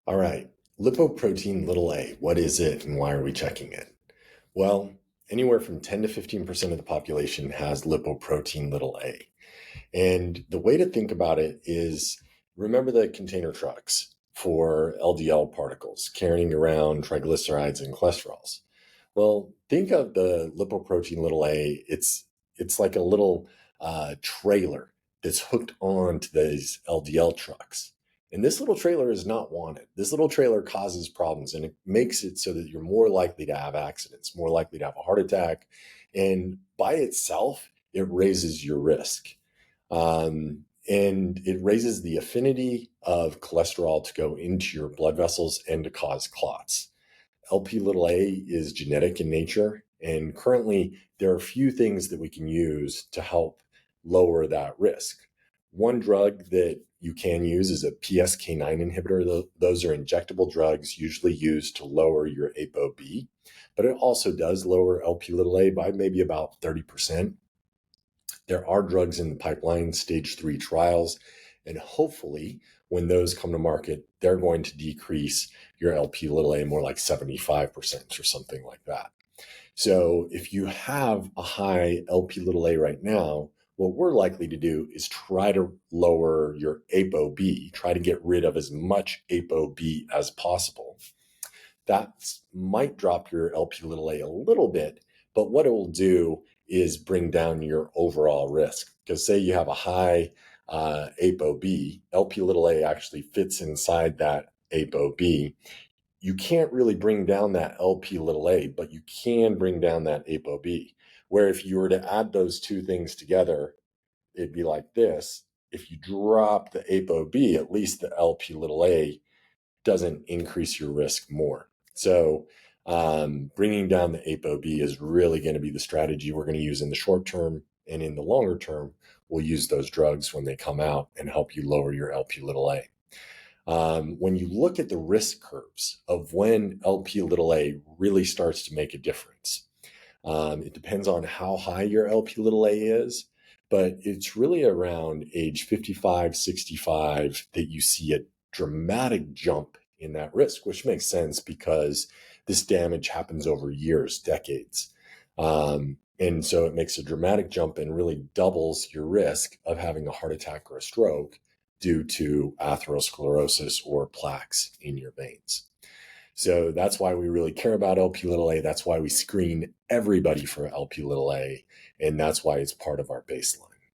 All right, lipoprotein little a, what is it and why are we checking it? Well, anywhere from 10 to 15% of the population has lipoprotein little a. And the way to think about it is remember the container trucks for LDL particles carrying around triglycerides and cholesterols. Well, think of the lipoprotein little a. It's like a little trailer that's hooked on to these LDL trucks. And this little trailer is not wanted. This little trailer causes problems and it makes it so that you're more likely to have accidents, more likely to have a heart attack. And by itself, it raises your risk. And it raises the affinity of cholesterol to go into your blood vessels and to cause clots. LP little a is genetic in nature, and currently there are a few things that we can use to help lower that risk. One drug that you can use is a PCSK9 inhibitor. Those are injectable drugs usually used to lower your ApoB, but it also does lower LP little a by maybe about 30%. There are drugs in the pipeline, stage 3 trials, and hopefully when those come to market, they're going to decrease your LP little a more like 75% or something like that. So if you have a high LP little a right now, what we're likely to do is try to lower your ApoB, try to get rid of as much ApoB as possible. That might drop your LP little a little bit, but what it will do is bring down your overall risk. Because say you have a high ApoB, LP little a actually fits inside that ApoB. You can't really bring down that LP little a, but you can bring down that ApoB. Where if you were to add those two things together, it'd be like this. If you drop the ApoB, at least the LP little a doesn't increase your risk more. So bringing down the ApoB is really going to be the strategy we're going to use in the short term. And in the longer term, we'll use those drugs when they come out and help you lower your LP little a. When you look at the risk curves of when LP little a really starts to make a difference, it depends on how high your LP little a is, but it's really around age 55, 65 that you see a dramatic jump in that risk, which makes sense because this damage happens over years, decades. And so it makes a dramatic jump and really doubles your risk of having a heart attack or a stroke due to atherosclerosis or plaques in your veins. So that's why we really care about LP little a. That's why we screen everybody for LP little a. And that's why it's part of our baseline.